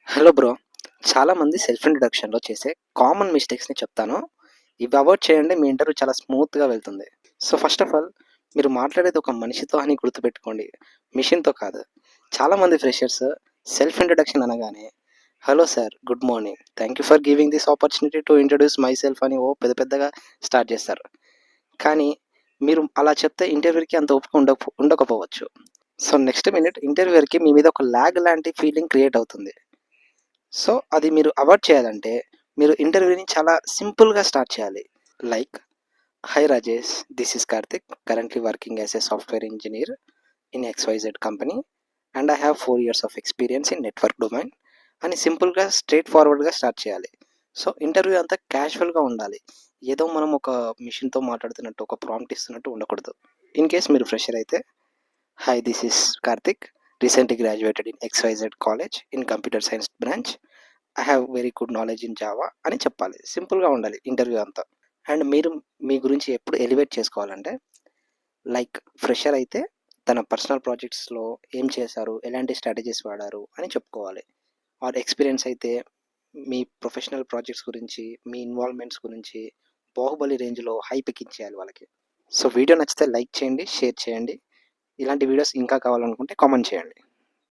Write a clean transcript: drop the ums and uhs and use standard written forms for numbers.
Hello bro. చాలామంది self ఇంట్రడక్షన్‌లో చేసే common మిస్టేక్స్‌ని చెప్తాను. ఇవి అవాయిడ్ చేయండి. మీ ఇంటర్వ్యూ చాలా స్మూత్‌గా వెళ్తుంది. సో, ఫస్ట్ ఆఫ్ ఆల్ మీరు మాట్లాడేది ఒక మనిషితో అని గుర్తుపెట్టుకోండి. మెషిన్‌తో కాదు. చాలామంది ఫ్రెషర్స్ సెల్ఫ్ ఇంట్రడక్షన్ అనగానే, hello sir, good morning. Thank you for giving this opportunity to introduce myself అని పెద్ద పెద్దగా స్టార్ట్ చేస్తారు. కానీ మీరు అలా చెప్తే ఇంటర్వ్యూ‌కి అంత ఓపిక ఉండకపోవచ్చు. సో, నెక్స్ట్ మినిట్ ఇంటర్వ్యూయర్‌కి మీ మీద ఒక లాగ్ లాంటి ఫీలింగ్ క్రియేట్ అవుతుంది. సో, అది మీరు అవాయిడ్ చేయాలంటే, మీరు ఇంటర్వ్యూని చాలా సింపుల్‌గా స్టార్ట్ చేయాలి. Like, "hi Rajesh, this is Karthik. Currently working as a software engineer in XYZ company and I have 4 years of experience in network domain" అని సింపుల్‌గా, స్ట్రెయిట్ ఫార్వర్డ్‌గా స్టార్ట్ చేయాలి. సో, ఇంటర్వ్యూ అంతా క్యాజువల్‌గా ఉండాలి. ఏదో మనం ఒక మెషిన్‌తో మాట్లాడుతున్నట్టు, ఒక ప్రాంప్ట్ ఇస్తున్నట్టు ఉండకూడదు. ఇన్ కేస్ మీరు ఫ్రెషర్ అయితే, "hi, this is Karthik. Recently graduated in XYZ college in computer science branch. I have very good knowledge in Java" అని చెప్పాలి. సింపుల్‌గా ఉండాలి ఇంటర్వ్యూ అంతా. అండ్ మీరు మీ గురించి ఎప్పుడు ఎలివేట్ చేసుకోవాలంటే, లైక్ ఫ్రెషర్ అయితే తన పర్సనల్ ప్రాజెక్ట్స్‌లో ఏం చేశారు, ఎలాంటి స్ట్రాటజీస్ వాడారు అని చెప్పుకోవాలి. ఆర్ ఎక్స్‌పీరియన్స్ అయితే మీ ప్రొఫెషనల్ ప్రాజెక్ట్స్ గురించి, మీ ఇన్వాల్వ్‌మెంట్స్ గురించి 'బాహుబలి' రేంజ్‌లో హైప్ ఎక్కించేయాలి వాళ్ళకి. సో, వీడియో నచ్చితే లైక్ చేయండి, షేర్ చేయండి. ఇలాంటి వీడియోస్ ఇంకా కావాలనుకుంటే కామెంట్ చేయండి.